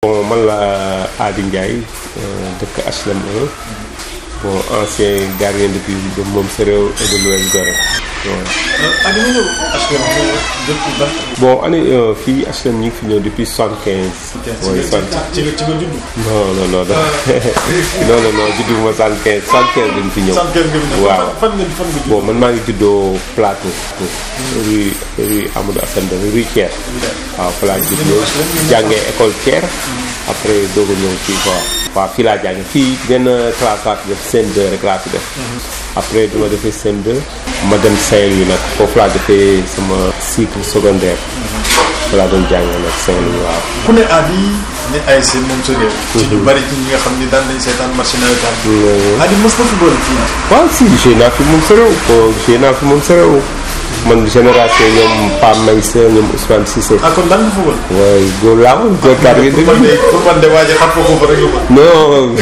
Bon man la Adi Ndiaye dëkk HLM 1 bon ancien gardien de but de Moom Sa Réew et de l'US Gorée. Adi nga ñëw HLM depuis ban. bon année fii HLM ñu ngi fi ñëw depuis 75. oui ci nga judd. non juddu ma 75 lañ fi ñëw. 75 waaw fan nga judd. bon man maa ngi juddoo Plateau. rue Amadou Assane Deme rue Thiers. waaw fa laa juddoo jàngee école Thiers. après doog a ñëw fii quoi. waaw fii laa jàngee fii benn classe laa fi def CM2 rek laa fi def. après bi ma defee CM2 ma dem Saint-Louis nag foofu laa defee sama cycle secondaire. fa laa doon jàngee nag Saint-Louis waaw. ku ne Adi ne ASC Moom Sa Réew. ci ñu bari ci ñi nga xam ni daan nañ seetaan match nawetaan. Adi mos na football fii. waaw si joué naa fi Moom Sa Réew joué naa fi Moom Sa Réew man génération ñoom Pape Maysa ñoom Ousmane Cissé. ah kon daan nga football. waaye góor laa woon góor daal ngeen déglu. pour man de waaj a xam foofu rek la ko. non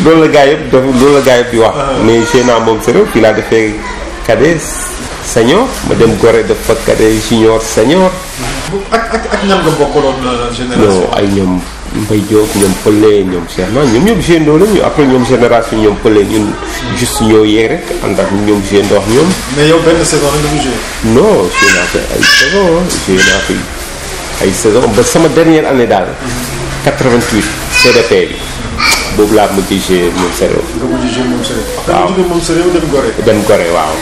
loolu la gaa yëpp di wax. mais joué naa Moom Sa Réew fii laa defee cadet senior ma dem Gorée def fa cadet junior senior. ak ñan nga bokkaloon génération. non ay ñoom Mbaye Diop ñoom Pelé ñoom Cheikh na ñoom ñëpp joué ndoo lañu après ñoom génération ñoom Pelé ñun juste ñoo yeeg rek ànd ak ñoom joué ndoo ak ñoom. mais yow benn saison rek nga fi joué. non joué naa fi ay saison joué naa fi ay saison ba sama dernière année daal. 88 CDP bi boobu laa mujj joué Moom Sa Réew. nga mujj joué Moom Sa Réew. waaw après Moom Sa Réew dem Gorée. dem Gorée waaw.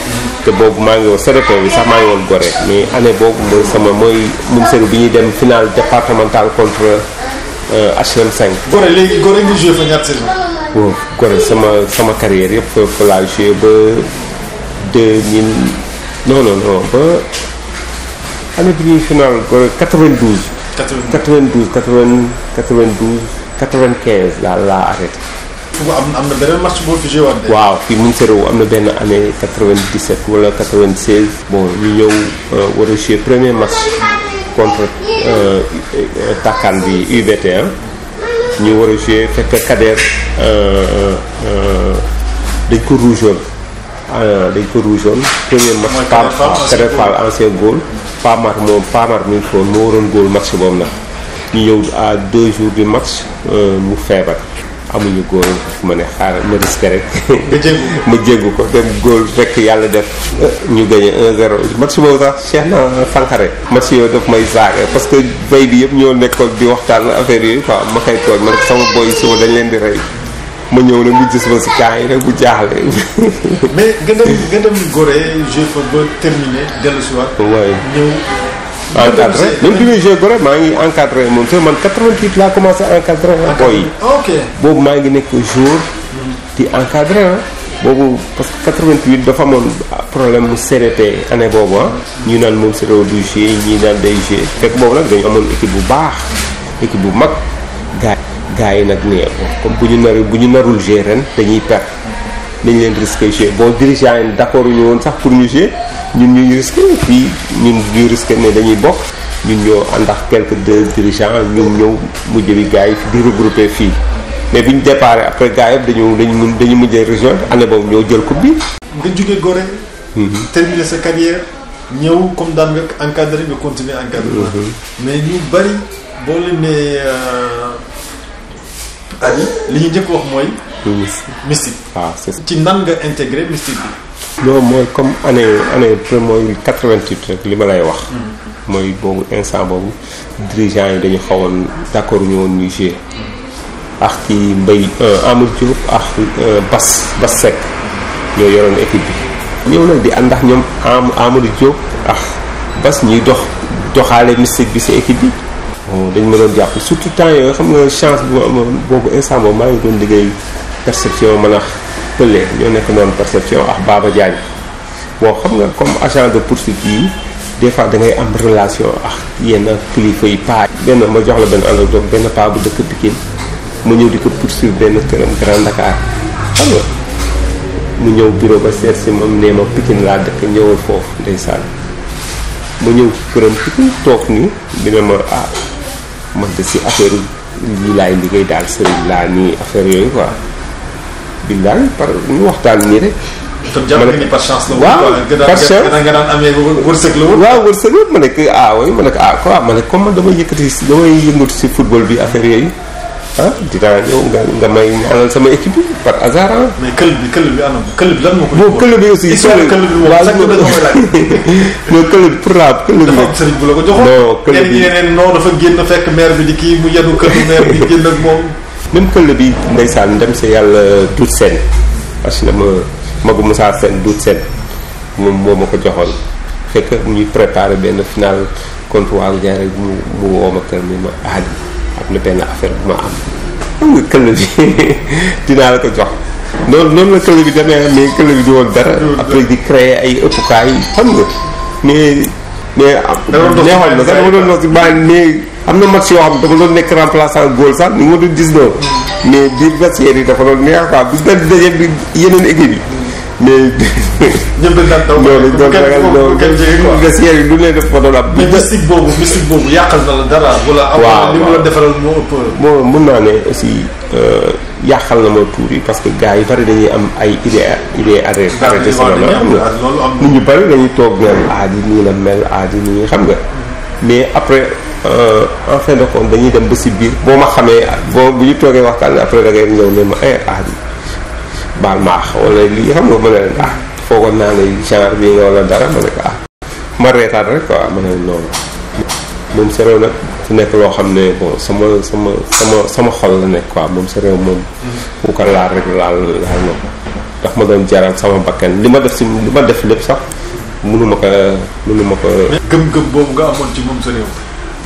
te boobu maa ngi woon CDP bi sax maa ngi woon Gorée mais année boobu mooy Moom Sa Réew bi ñuy dem finale départementale contre HLM 5. Gorée léegi Gorée nga joué fa ñaata saison. bon Gorée sama carrière yëpp fa laa joué ba 2000 non ba année bi ñuy finale Gorée 92. 95 laa arrêté. fu am na beneen match boo fi joué waat de. waaw fii Moom Sa Réew am na benn année 97 wala 96. bon ñu ñëw war a jouer premier match contre Takkan bi UBT ñu war a jouer fekk Kader dañ ko rougeoon premier match. Kader Fall ancien goal. Pamar mi ngi foon moo waroon goal match boobu nag ñu ñëw à 2 jours du match mu feebar. amuñu góor ma ne xaaral ma risqué rek. ma jéggu ko dem góor fekk yàlla def ñu gagné 1-0 match boobu sax Cheikh na Sankharé. match yooyu daf may saaga parce que bay bi yëpp ñoo nekkoon di waxtaan affaire yooyu quoi ma koy tooñ ma ne sama boy suba dañ leen di rey ma ñëw ne mu gis ma si camp yi rek bu jaaxle. mais nga dem Gorée joué fa ba terminé dellusiwaat. waaye ñëw. encadré même bi muy joué Gorée maa ngi encadré moom te man 88 laa commencé encadré boy yi. ok boobu maa ngi nekk jour di encadré boobu parce que 88 dafa amoon problème mu CDP année boobu ñu naan Moom Sa Réew du joué ñii naan day joué fekk boobu nag dañu amoon équipe bu baax équipe bu mag gars yi nag ne comme bu ñu narul joué ren dañuy perdre dañ leen risqué joué bon dirigeant yi d'accord ñu woon sax pour ñu joué ñun ñu risqué fii ñun ñu risqué ne dañuy bokk ñun ñoo ànd ak quelques deux dirigeants ñun ñëw mujj bi gars yi di regroupé fii mais bi ñu départ après gars yëpp dañu mujjee rejoindre année boobu ñoo jël coupe bi. nga jógee Gorée. terminé sa carrière ñëw comme daan nga encadré nga continuer encadré. mais ñu bari boo leen nee Adi li ñu njëkk wax mooy. mystique. waaw c'est ça. ci nan nga intégré mystique bi. non mooy comme année mooy 88 rek li ma lay wax. mooy boobu instant boobu dirigeants yi dañu xawoon d'accord ñu woon ñuy jouer ak kii Mbaye Amadou Diop ak Bas Seck ñoo yoroon équipe bi. ñëw nag di ànd ak ñoom Amadou Diop ak Bas ñuy doxaale mystique bi ci équipe bi. bon dañ ma doon jàpp surtout temps yooyu xam nga chance bu ma amoon boobu instant boobu maa ngi doon liggéey perception mën a Pelé ñoo nekk noonu perception ak Baba Diagne bon xam nga comme agent de poursuite yi des fois da ngay am relation ak yenn kilifa yi paa. benn ma jox la benn anecdote benn paa bu dëkk Pikine mu ñëw di ko poursuivre benn këram Grand Dakar xam nga mu ñëw bureau ba seet si moom nee ma Pikine laa dëkk ñëwal foofu ndeysaan mu ñëw këram Pikine toog nii dina ma man de si affaire yi laay liggéey daal sëriñ laa nii affaire yooyu quoi billaay par ñu waxtaan nii rek jàpp nga ni par chance la. waaw par chance nga daan amee wërsëg la woon. waaw wërsëg la ma ne que oui ma ne que quoi ma ne comme man damay yëngatu si football bi affaire yooyu dinaa ñëw nga may ñaanal sama équipe bi par hasard mais këll bi anam këll bi lan moo ko. bon këll bi aussi. këll bi moom sax dañoo koy laaj. non këll bi pour këll bi. dafa am sëriñ bu la ko joxoon. non këll bi non dafa génn fekk maire bi di kii mu yenu këll maire bi génn ak moom. même këll bi ndeysaan dem si yàlla duut seen parce que magu Moussa Sène duut seen moom moo ma ko joxoon fekk ñuy préparé benn final contre waa Ndiaye rek mu woo ma kër mi ma aadi am na benn affaire bu ma am xam nga këll bi dinaa la ko jox noonu la këll bi demee mais këll bi di woon dara après di créer ay ëppukaay xam nga mais neexoon na sax dama doon wax si baa mais am na match yoo xam dama doon nekk remplaçant góol sax ni nga doon gis noonu mais biir vestiaire yi dafa doon neex quoi bu dal daje bi yeneen équipe yi mais ñëpp dañ daan taw loolu doon ragal loolu vestiaire yi lu leen def fa doon am mais mystique boobu yàqal na la dara wala waaw li mu la defaral moo ëpp bon mën naa ne aussi yàqal na ma tuur yi parce que gars yi bari dañuy am ay idée arrêté sama na xam nga nit ñu bari dañuy toog naan aadi nii la mel aadi nii xam nga mais après en fin de compte dañuy dem ba si biir boo ma xamee bu ñu toogee waxtaan après da ngay ñëw ne ma aadi baal maax wala lii xam nga ma ne leen foogoon naa ne genre bii nga wala dara ma ne ko ma reetaan rek quoi ma ne noonu moom sa réew nag fu nekk loo xam ne bon sama xol la nekk quoi moom sa réew moom fu ko laal rek laal na ko ndax ma doon jaral sama bakkan li ma def lépp sax mënuma ko gëm-gëm boobu nga amoon ci moom sa réew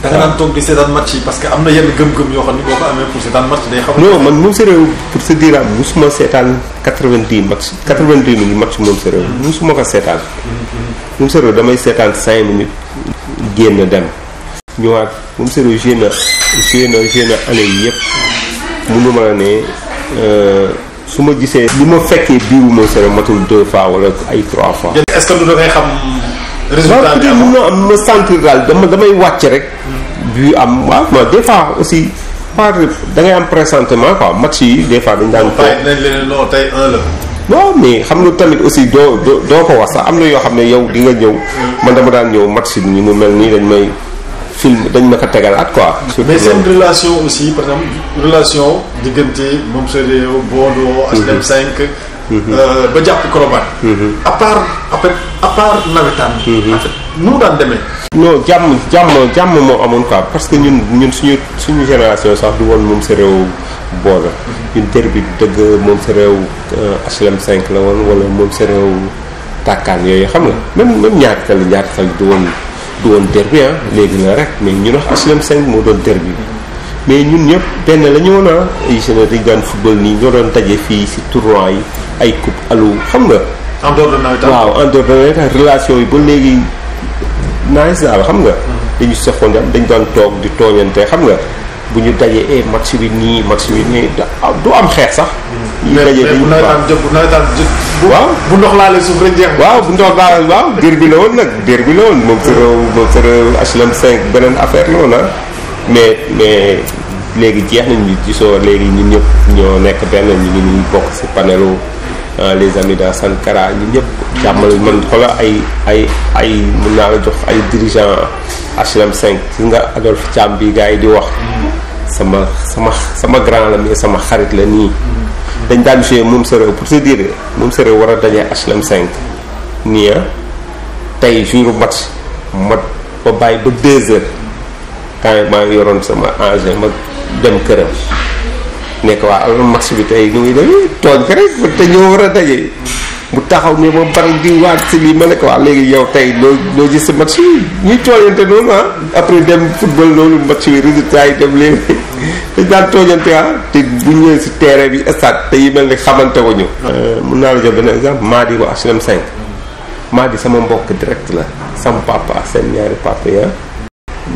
da nga daan toog di seetaan match yi parce que am na yenn gëm-gëm yoo xam ne boo ko amee pour seetaan match day xam non man moom sa réew pour se dire musuma seetaan 90 minutes match moom sa réew musuma ko seetaan moom sa réew damay seetaan 5 minutes génn dem ñëwaat moom sa réew joué na année yi yëpp mënuma la ne su ma gisee li ma fekkee biiwu moom sa réew matul 2 fois wala ay 3 fois est-ce que lu da ngay xam résultat bi mën na am ma sentir daal damay wàcc rek bu am waaw mais des fois aussi da ngay am pressentiment quoi match yi des fois dañ daan non tey 1 la waaw mais xam nga tamit aussi doo ko wax sax am na yoo xam ne yow di nga ñëw man dama daan ñëw match ni mu mel nii dañ may film dañ ma ko tegalaat quoi. mais seen relation aussi par exemple relation diggante moom sa réew Bordeaux HLM 5 ba jàpp Colobane à part nawetaan en fait nu mu daan demee non jàmm moo amoon quoi parce que ñun suñu génération sax du woon moom sa réew Bordeaux ñun derby dëgg moom sa réew HLM 5 la woon wala moom sa réew tàkkaan yooyu xam nga même ñaari tali du woon derby léegi la rek mais ñun wax HLM 5 moo doon derby mais ñun ñëpp benn la ñu woon ay jeunes dañ daan football nii ñoo doon daje fii si tournoi yi ay coupe alu xam nga. en dehors de nawetaan waaw en dehors de nawetaan relation yi ba léegi nice daal xam nga. dañu soxoon dañ doon toog di tooñante xam nga bu ñu dajee match bi nii du am xeex sax. ñu daje bu nawetaan jot waaw bu ndox laalee suuf rek jeex. waaw bu ndox laalee waaw derby la woon nag derby la woon moom sa réew HLM 5 beneen affaire la woon mais léegi jeex nañu gisoo léegi ñun ñëpp ñoo nekk benn ñu ngi nii bokk ci panelu les amis de Sankara ñun ñëpp jàmmal man xoola ay mun naa la jox ay dirigeant HLM 5 gis nga Adolphe Thiam bi gars yi di wax sama grand la mais sama xarit la nii dañ daan jouer moom sa réew pour te dire moom sa réew war a dajee HLM 5 nii tey jour match ma bàyyi ba 2 heures quand maa ngi yoroon sama engin ma dem këram nekk waa alors match bi tey nu muy def tooñ ko rek te ñoo war a daje mu taxaw ne ma bari di waat si lii ma ne ko waa léegi yow tey loo gis sa match yi ñuy tooñante noonu après dem football loolu match yi résultat yi dem léegi dañ daan tooñante te bu ñëwee si terrain bi stade te yi mel ni xamante wuñu mun naa la jox benn exemple Madi wa HLM 5 Madi sama mbokk direct la sama papa seen ñaari papa ya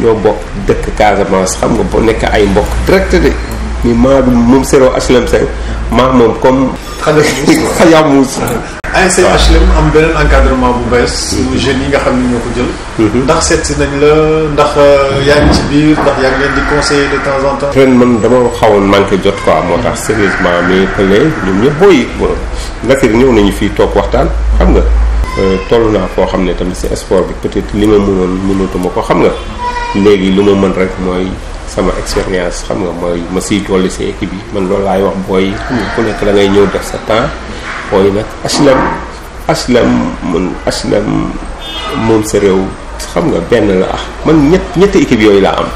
ñoo bokk dëkk Casamance xam nga boo nekk ay mbokk direct de mais maa moom sero HLM 5 maa moom comme xayaa muus ASC HLM am beneen encadrement bu bees. jeunes yi nga xam ne ñoo ko jël. ndax seet si nañ la ndax yaa ngi ci biir ndax yaa ngi leen di conseiller de temps en temps. ren man dama xawoon manqué jot quoi moo tax sérieusement mais pële ñoom ñëpp booy Nakir ñëw nañu fii toog waxtaan xam nga. toll naa foo xam ne tamit ci sport bi peut-être li ma mënatuma ko xam nga léegi lu ma mën rek mooy sama expérience xam nga mooy ma siy dolli ci équipe yi man loolu laay wax booy ku nekk da ngay ñëw def sa temps booy nag HLM moom sa réew xam nga benn la man ñetti équipe yooyu laa am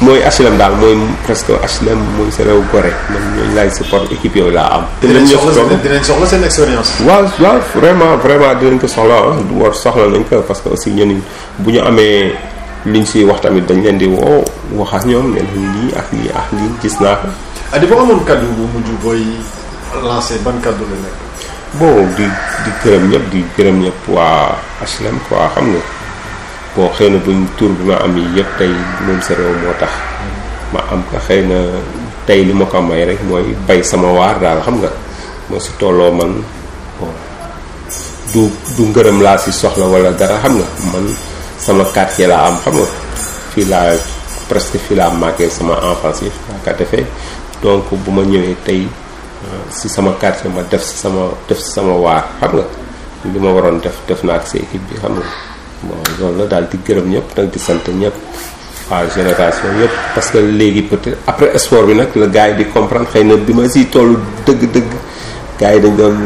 mooy HLM daal mooy presque HLM mooy sa réew Gorée man ñooñu laay support équipe yooyu laa am. te dinañ soxla seen expérience. waaw vraiment dinañ ko soxla du war soxla nañ ko parce que aussi ñun bu ñu amee liñ siy wax tamit dañ leen di woo wax ak ñoom ne lii ak lii gis naa ko. di boo amoon kaddu bu mujj booy lancé ban kaddu la nekk. bon di gërëm ñëpp waa HLM quoi xam nga. bon xëy na buñ tur bi ma am yi yëpp tey moom sa réew moo tax ma am ko xëy na tey li ma ko may rek mooy bay sama waar daal xam nga moo si tolloo man bon du ngërëm laa si soxla wala dara xam nga man sama quartier laa am xam nga fii laa presque fii laa màggee sama enfance yi laa ko defee donc bu ma ñëwee tey si sama quartier ma def si sama waar xam nga li ma waroon def naa ak sa équipe bi xam nga bon loolu la daal di gërëm ñëpp nag di sant ñëpp waa génération yëpp parce que léegi peut-être après sport bi nag la gars yi di comprendre xëy na bi ma si tollu dëgg gars yi dañ doon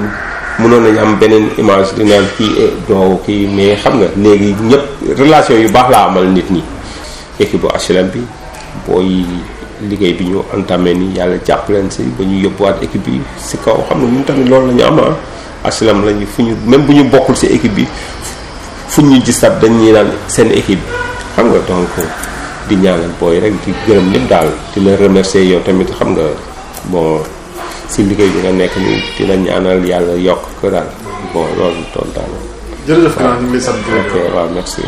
mënoon nañu am beneen image di naan kii mais xam nga léegi ñëpp relation yu baax laa amal nit ñi équipe bu HLM bi booy liggéey bi ñu entamé ni yàlla jàpp leen si ba ñu yóbbuwaat équipe bi si kaw xam nga ñun tamit loolu la ñu am HLM lañu fu ñu même bu ñu bokkul si équipe bi fu ñu gis sax dañuy naan seen équipe xam nga donc di ñaanal booy rek di gërëm ñëpp daal di la remercier yow tamit xam nga bon si liggéey bi nga nekk nii di la ñaanal yàlla yokk ko daal bon loolu doon daal. jërëjëf ñu ngi lay sant. ok waaw merci.